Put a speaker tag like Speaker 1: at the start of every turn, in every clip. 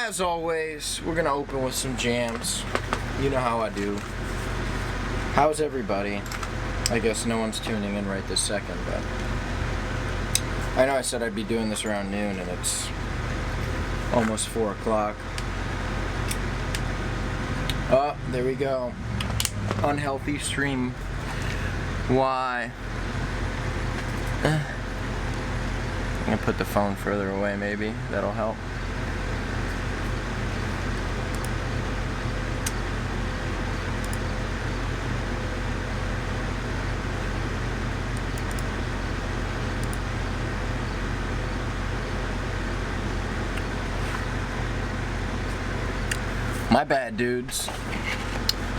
Speaker 1: as always, we're gonna open with some jams. You know how I do. How's everybody? I guess no one's tuning in right this second, but I know I said I'd be doing this around noon, and it's almost 4 o'clock. Oh, there we go. Unhealthy stream. Why? I'm gonna put the phone further away, maybe. That'll help. My bad, dudes.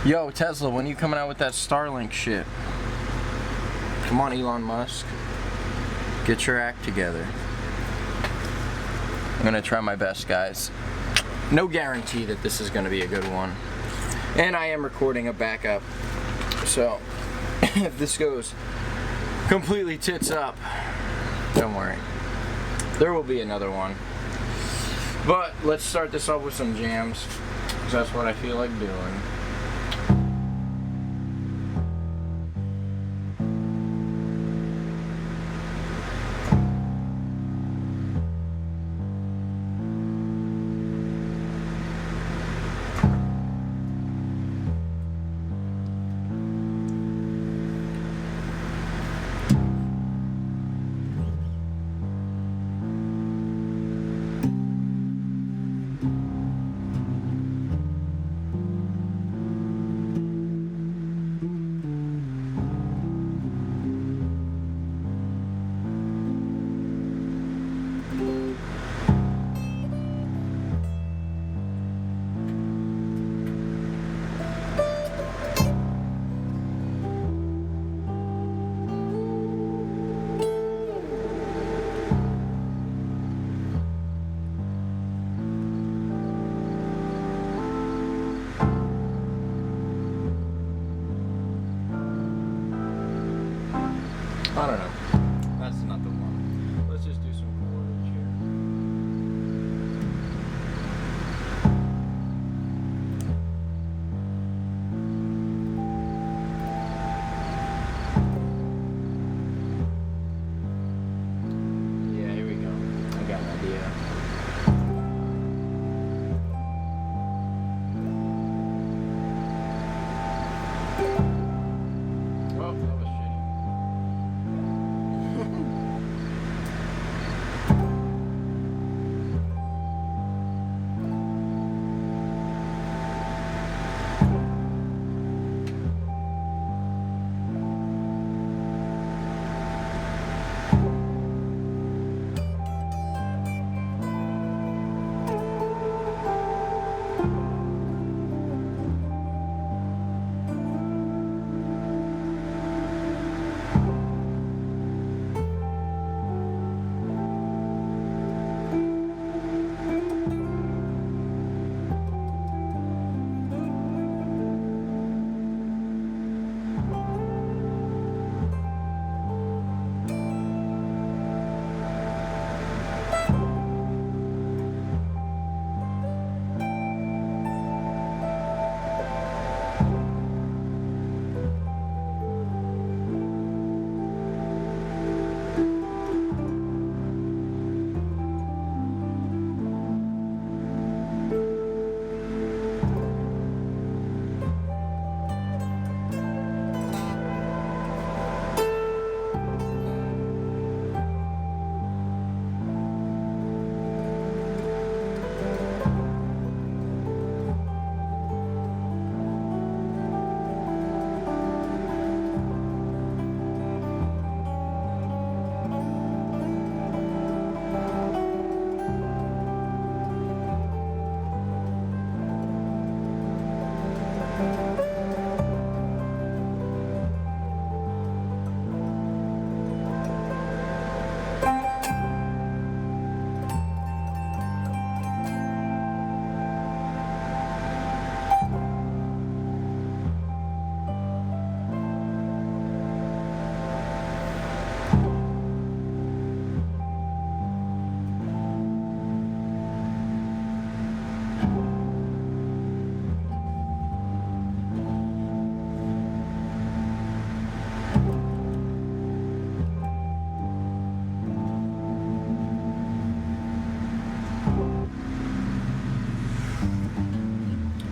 Speaker 1: Yo, Tesla, when are you coming out with that Starlink shit? Come on, Elon Musk. Get your act together. I'm gonna try my best, guys. No guarantee that this is gonna be a good one. And I am recording a backup. So, if this goes completely tits up, don't worry. There will be another one. But let's start this off with some jams, because that's what I feel like doing.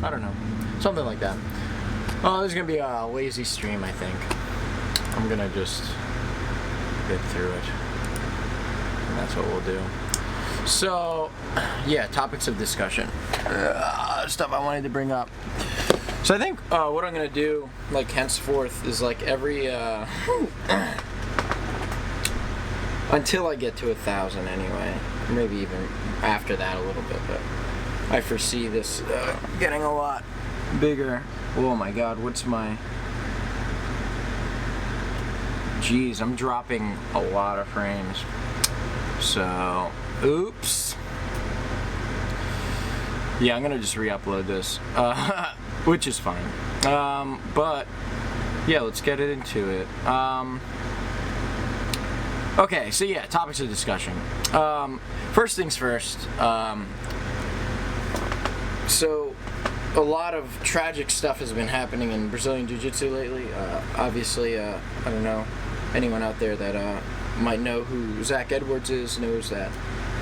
Speaker 1: I don't know. Something like that. Oh, this is going to be a lazy stream, I think. I'm going to just get through it. And that's what we'll do. So, yeah, topics of discussion. Stuff I wanted to bring up. So I think what I'm going to do, like, henceforth, is like every... until I get to 1,000 anyway. Maybe even after that a little bit, but I foresee this getting a lot bigger. Oh my god, what's my... Jeez, I'm dropping a lot of frames. So, oops. Yeah, I'm gonna just re-upload this, which is fine. But, yeah, let's get it into it. Okay, so yeah, topics of discussion. First things first, so a lot of tragic stuff has been happening in Brazilian Jiu-Jitsu lately. Obviously, I don't know, anyone out there that might know who Zach Edwards is knows that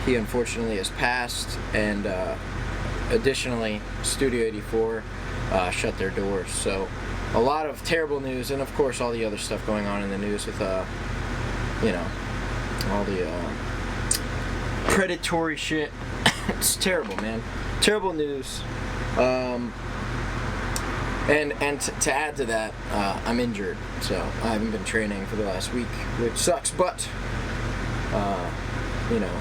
Speaker 1: he unfortunately has passed, and additionally, Studio 84 shut their doors. So a lot of terrible news, and of course all the other stuff going on in the news with, you know, all the predatory shit. It's terrible, man. Terrible news. And to add to that, I'm injured, so I haven't been training for the last week, which sucks. But you know,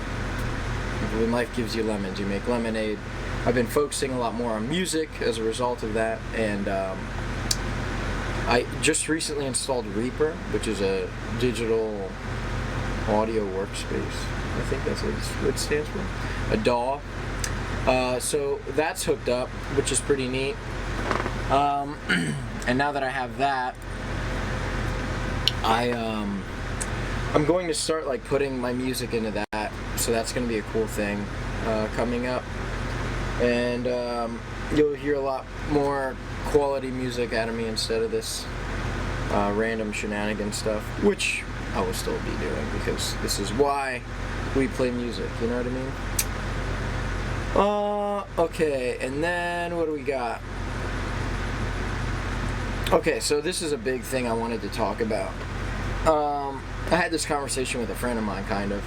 Speaker 1: when life gives you lemons, you make lemonade. I've been focusing a lot more on music as a result of that, and I just recently installed Reaper, which is a digital audio workspace. I think that's what it stands for. A DAW. So that's hooked up, which is pretty neat. And now that I have that, I'm going to start like putting my music into that. So that's going to be a cool thing coming up. And you'll hear a lot more quality music out of me instead of this random shenanigan stuff, which I will still be doing because this is why we play music, you know what I mean? Okay, and then what do we got? Okay, so this is a big thing I wanted to talk about. I had this conversation with a friend of mine, kind of.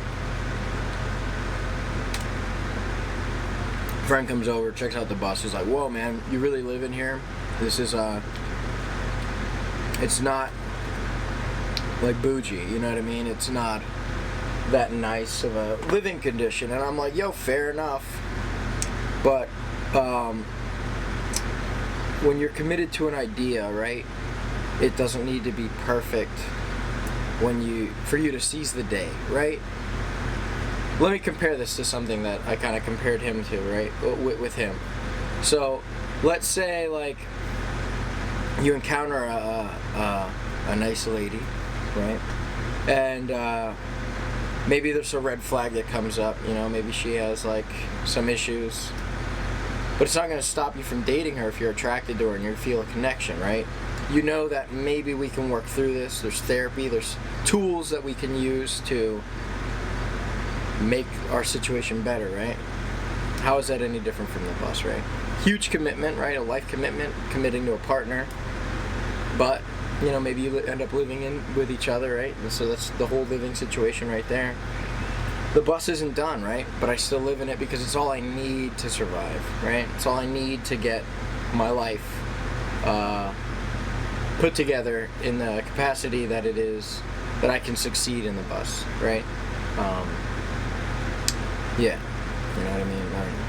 Speaker 1: Friend comes over, checks out the bus, he's like, whoa man, you really live in here? This is, it's not like bougie, you know what I mean? It's not that nice of a living condition. And I'm like, yo, fair enough. But when you're committed to an idea, right, it doesn't need to be perfect for you to seize the day, right? Let me compare this to something that I kind of compared him to, right, with him. So let's say like you encounter a nice lady, right, and maybe there's a red flag that comes up, you know, maybe she has like some issues, but it's not going to stop you from dating her if you're attracted to her and you feel a connection, right? You know that maybe we can work through this. There's therapy, there's tools that we can use to make our situation better, right? How is that any different from the bus, right? Huge commitment, right? A life commitment, committing to a partner, but you know, maybe you end up living in with each other, right? And so that's the whole living situation right there. The bus isn't done, right? But I still live in it because it's all I need to survive, right? It's all I need to get my life put together in the capacity that it is, that I can succeed in the bus, right? Yeah, you know what I mean? I don't know.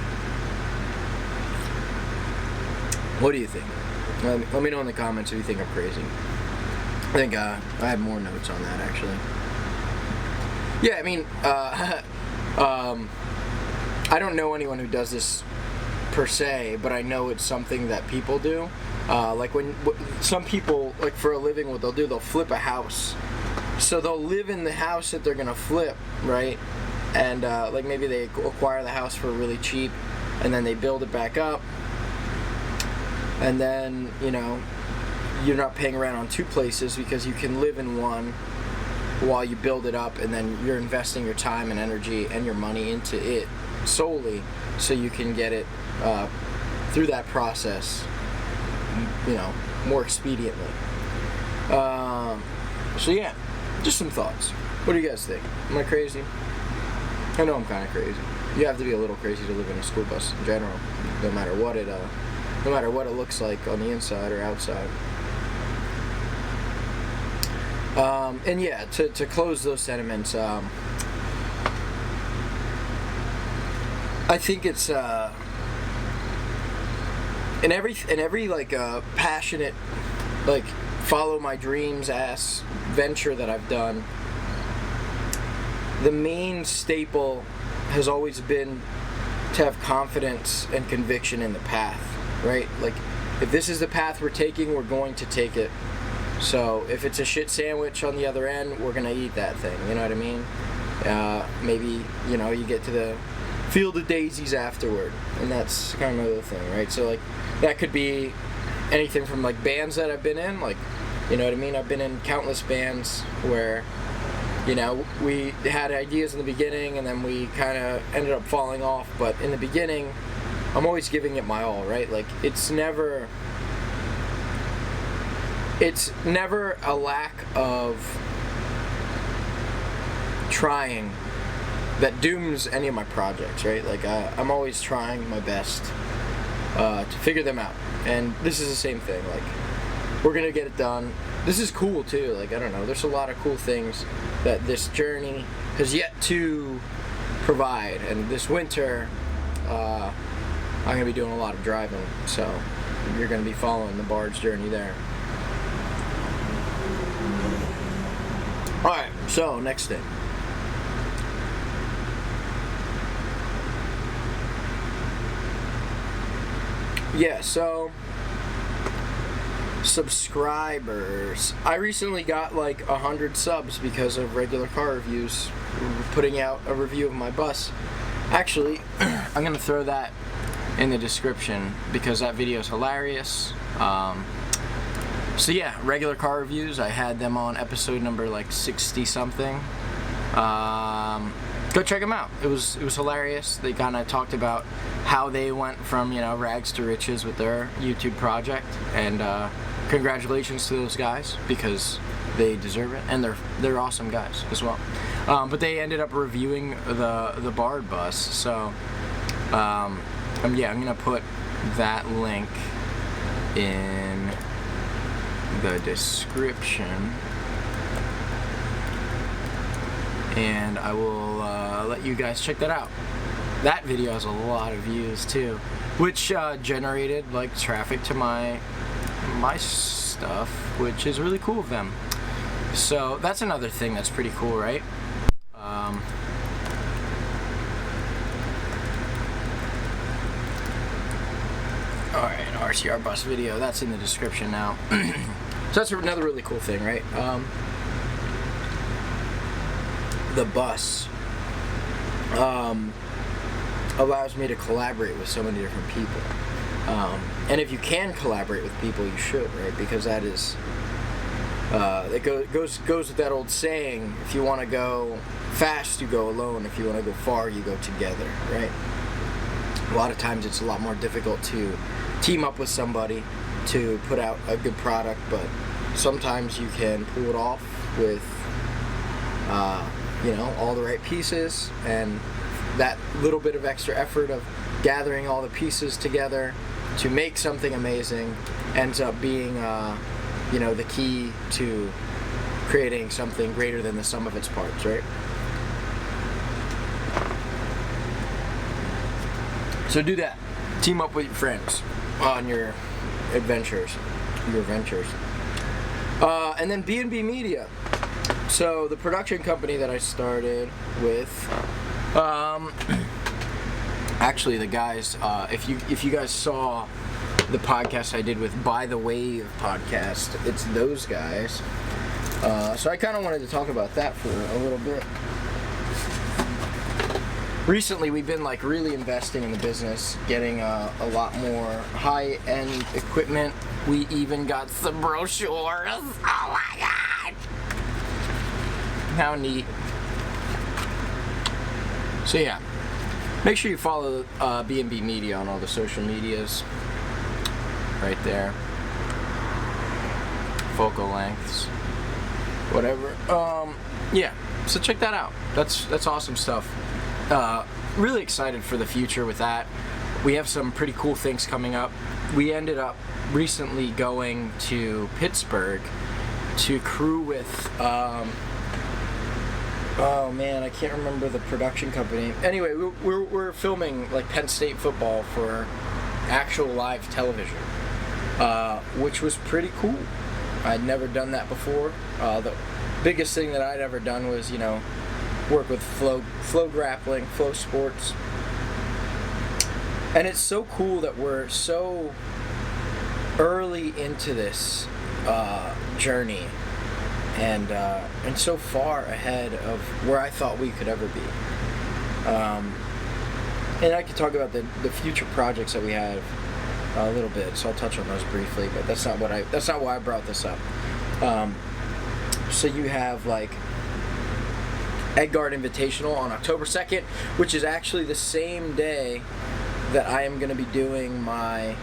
Speaker 1: What do you think? Let me know in the comments if you think I'm crazy. I think I have more notes on that, actually. Yeah, I mean, I don't know anyone who does this per se, but I know it's something that people do. Like when some people, like for a living, what they'll do, they'll flip a house. So they'll live in the house that they're gonna flip, right? And like maybe they acquire the house for really cheap, and then they build it back up, and then, you know, you're not paying rent on two places because you can live in one while you build it up, and then you're investing your time and energy and your money into it solely so you can get it through that process, you know, more expediently. So yeah, just some thoughts. What do you guys think? Am I crazy? I know I'm kind of crazy. You have to be a little crazy to live in a school bus in general, no matter what it looks like on the inside or outside. And yeah, to close those sentiments, I think it's in every like passionate, like, follow my dreams ass venture that I've done, the main staple has always been to have confidence and conviction in the path, right? Like, if this is the path we're taking, we're going to take it. So if it's a shit sandwich on the other end, we're gonna eat that thing, you know what I mean? Maybe, you know, you get to the field of daisies afterward, and that's kind of the thing, right? So like, that could be anything from like bands that I've been in, like, you know what I mean? I've been in countless bands where, you know, we had ideas in the beginning and then we kind of ended up falling off, but in the beginning, I'm always giving it my all, right? Like, it's never a lack of trying that dooms any of my projects, right? Like, I'm always trying my best to figure them out, and this is the same thing. Like, we're gonna get it done. This is cool too. Like, I don't know, there's a lot of cool things that this journey has yet to provide, and this winter I'm gonna be doing a lot of driving, so you're gonna be following the Bard's journey there. Alright, so next thing. Yeah, so subscribers. I recently got like 100 subs because of regular car reviews, putting out a review of my bus. Actually, I'm gonna throw that in the description because that video is hilarious. So yeah, regular car reviews, I had them on episode number like 60 something. Go check them out. It was hilarious. They kind of talked about how they went from, you know, rags to riches with their YouTube project, and congratulations to those guys because they deserve it, and they're awesome guys as well. But they ended up reviewing the Bard bus, so yeah, I'm gonna put that link in the description, and I will let you guys check that out. That video has a lot of views too, which generated like traffic to my stuff, which is really cool of them. So that's another thing that's pretty cool, right? Alright, RCR bus video, that's in the description now. So that's another really cool thing, right? The bus allows me to collaborate with so many different people. And if you can collaborate with people, you should, right? Because that is, it goes with that old saying, if you want to go fast, you go alone. If you want to go far, you go together, right? A lot of times it's a lot more difficult to team up with somebody to put out a good product, but sometimes you can pull it off with, you know, all the right pieces, and that little bit of extra effort of gathering all the pieces together to make something amazing ends up being, you know, the key to creating something greater than the sum of its parts, right? So do that. Team up with your friends on your adventures, and then B&B Media. So the production company that I started with, actually the guys, if you guys saw the podcast I did with By the Wave podcast, it's those guys. So I kind of wanted to talk about that for a little bit. Recently we've been like really investing in the business, getting a lot more high-end equipment. We even got some brochures. Oh my god! How neat. So yeah, Make sure you follow B&B Media on all the social medias. Right there. Focal lengths. Whatever. Yeah. So check that out. That's awesome stuff. Really excited for the future with that. We have some pretty cool things coming up. We ended up recently going to Pittsburgh to crew with oh man, I can't remember the production company. Anyway, we're filming like Penn State football for actual live television, which was pretty cool. I'd never done that before. The biggest thing that I'd ever done was, you know, work with flow grappling, flow sports. And it's so cool that we're so early into this journey, and so far ahead of where I thought we could ever be. And I could talk about the future projects that we have a little bit, so I'll touch on those briefly. But that's not why I brought this up. So you have like Edgard Invitational on October 2nd, which is actually the same day that I am going to be doing my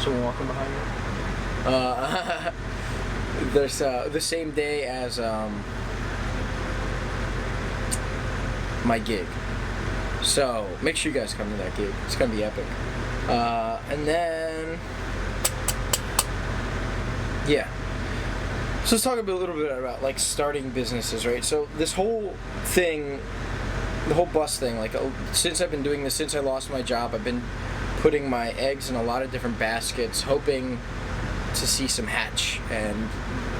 Speaker 1: someone walking behind me? There's the same day as my gig. So make sure you guys come to that gig. It's going to be epic. And then, yeah. So let's talk a little bit about like starting businesses, right? So this whole thing, the whole bus thing, like since I've been doing this, since I lost my job, I've been putting my eggs in a lot of different baskets, hoping to see some hatch, and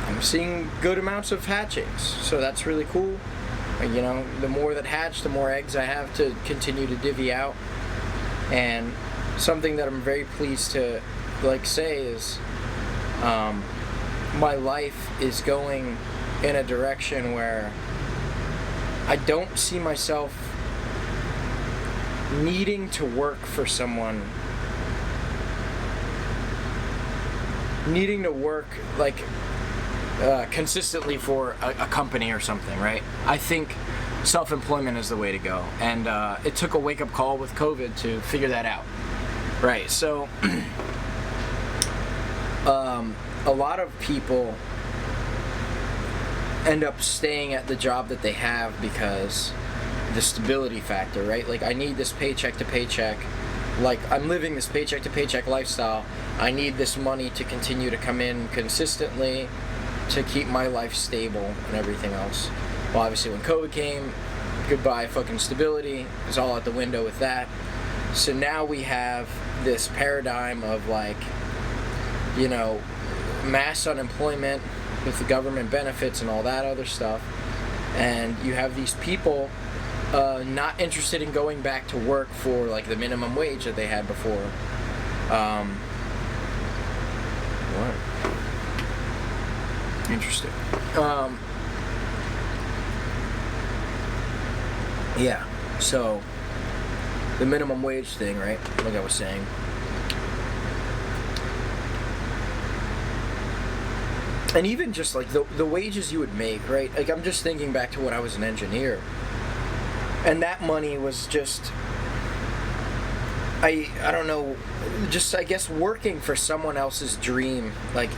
Speaker 1: I'm seeing good amounts of hatchings, so that's really cool. You know, the more that hatch, the more eggs I have to continue to divvy out. And something that I'm very pleased to like say is my life is going in a direction where I don't see myself needing to work for someone, needing to work like consistently for a company or something, right? I think self-employment is the way to go, and it took a wake-up call with COVID to figure that out, right? So a lot of people end up staying at the job that they have because the stability factor, right? Like, I need this paycheck to paycheck, like I'm living this paycheck to paycheck lifestyle. I need this money to continue to come in consistently to keep my life stable and everything else. Well, obviously when COVID came, goodbye fucking stability. It's all out the window with that. So now we have this paradigm of like, you know, mass unemployment with the government benefits and all that other stuff. And you have these people not interested in going back to work for like the minimum wage that they had before. What? Interesting. Yeah, so the minimum wage thing, right? Like I was saying. And even just like the wages you would make, right? Like I'm just thinking back to when I was an engineer. And that money was just, I don't know, just I guess working for someone else's dream, like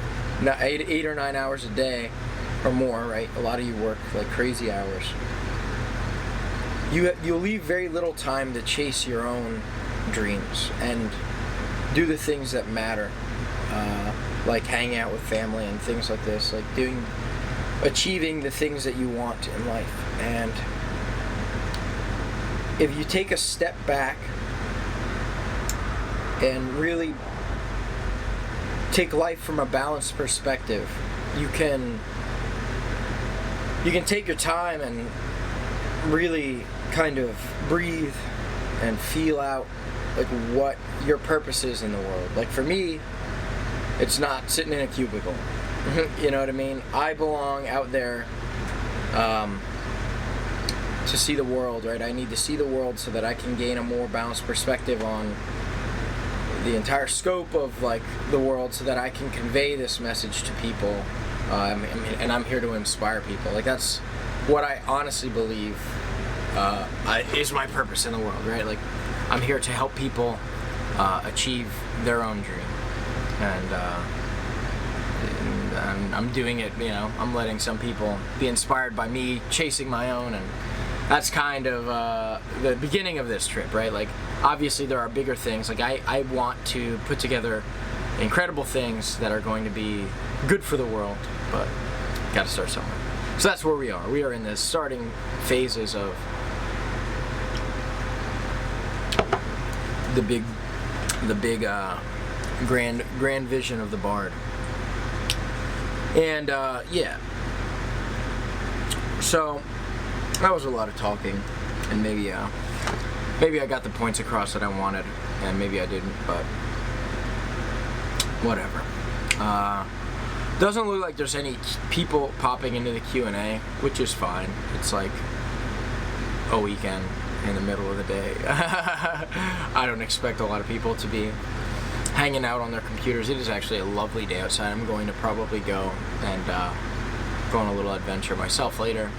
Speaker 1: 8 or 9 hours a day or more, right? A lot of you work like crazy hours. You leave very little time to chase your own dreams and do the things that matter, like hanging out with family and things like this, like achieving the things that you want in life. And if you take a step back and really take life from a balanced perspective, you can take your time and really kind of breathe and feel out like what your purpose is in the world. Like for me, it's not sitting in a cubicle. You know what I mean? I belong out there to see the world, right? I need to see the world so that I can gain a more balanced perspective on the entire scope of like the world, so that I can convey this message to people. And I'm here to inspire people. Like that's what I honestly believe is my purpose in the world, right? Like, I'm here to help people achieve their own dream, and I'm doing it, you know, I'm letting some people be inspired by me chasing my own, and that's kind of the beginning of this trip, right? Like, obviously there are bigger things. Like, I want to put together incredible things that are going to be good for the world, but gotta start somewhere. So that's where we are. We are in the starting phases of the big grand vision of the Bard. And yeah, so that was a lot of talking, and maybe I got the points across that I wanted, and maybe I didn't, but whatever. Doesn't look like there's any people popping into the Q&A, which is fine. It's like a weekend in the middle of the day. I don't expect a lot of people to be hanging out on their computers. It is actually a lovely day outside. I'm going to probably go and go on a little adventure myself later.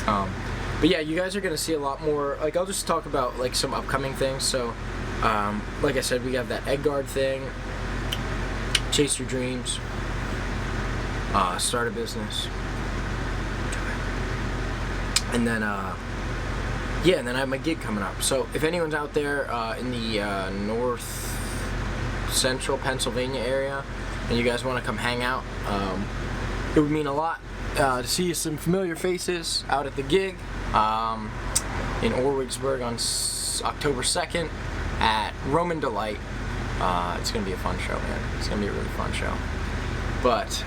Speaker 1: But yeah, you guys are going to see a lot more. Like, I'll just talk about like some upcoming things. So, like I said, we have that egg guard thing, chase your dreams, start a business, and then yeah, and then I have my gig coming up. So if anyone's out there in the north central Pennsylvania area and you guys want to come hang out, it would mean a lot to see some familiar faces out at the gig in Orwigsburg on October 2nd at Roman Delight. It's gonna be a fun show, man. It's gonna be a really fun show. But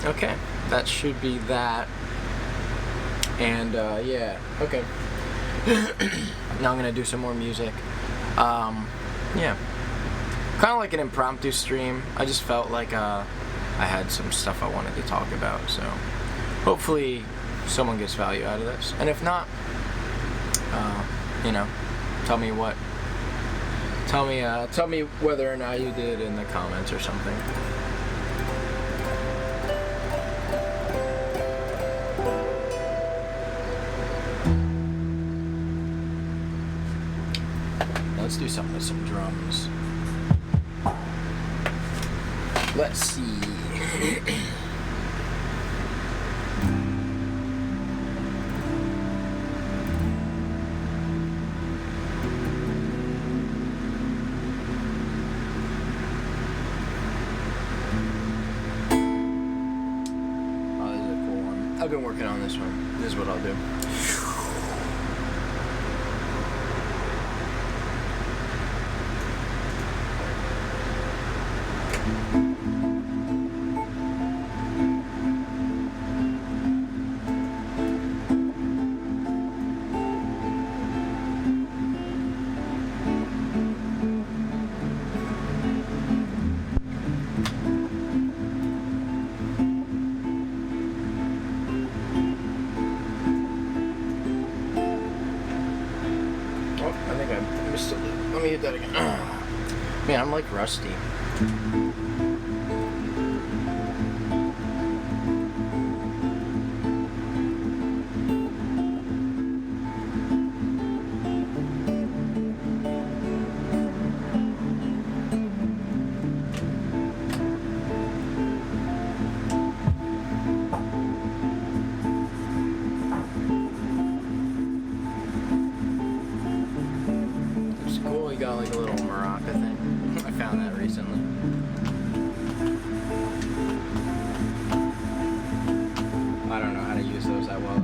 Speaker 1: okay, that should be that. And yeah, okay. Now I'm gonna do some more music. Yeah, kind of like an impromptu stream. I just felt like I had some stuff I wanted to talk about, so hopefully someone gets value out of this. And if not, you know, tell me whether or not you did in the comments or something. Let's do something with some drums. Let's see. Oh, this is a cool one. I've been working on this one. This is what I'll do. Let me hit that again. Man, I'm like rusty. Got like a little maraca thing. I found that recently. I don't know how to use those that well.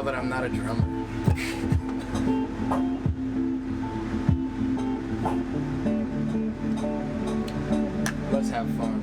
Speaker 1: tell that I'm not a drummer. Let's have fun.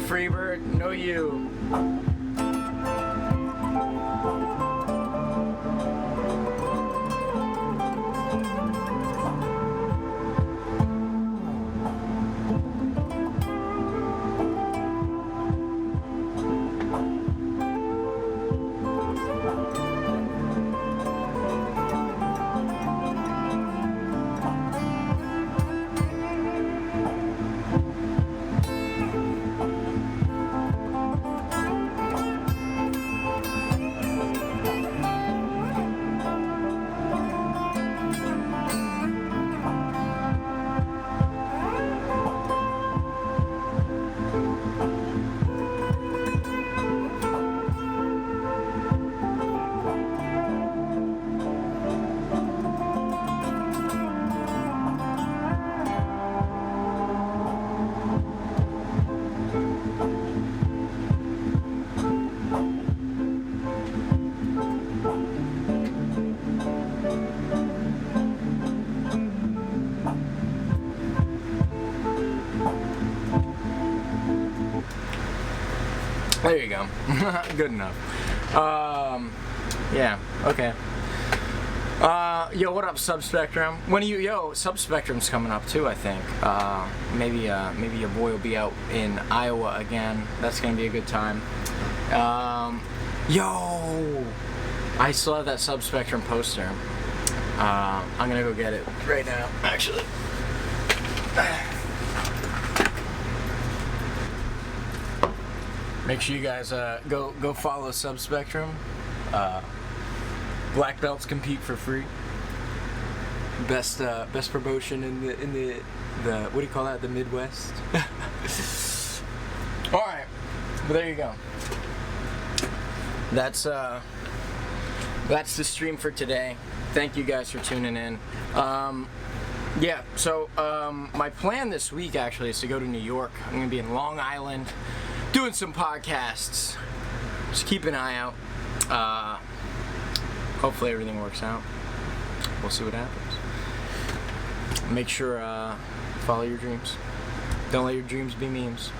Speaker 1: Freebird, no you. There you go. Good enough. Yeah, okay. Yo, what up, Subspectrum? Subspectrum's coming up too, I think. Maybe your boy will be out in Iowa again. That's gonna be a good time. Yo, I still have that Subspectrum poster. I'm gonna go get it right now, actually. Make sure you guys go follow Subspectrum. Black belts compete for free. Best promotion in the what do you call that? The Midwest. All right, but there you go. That's the stream for today. Thank you guys for tuning in. Yeah, so my plan this week actually is to go to New York. I'm gonna be in Long Island doing some podcasts. Just keep an eye out. Hopefully everything works out. We'll see what happens. Make sure follow your dreams. Don't let your dreams be memes.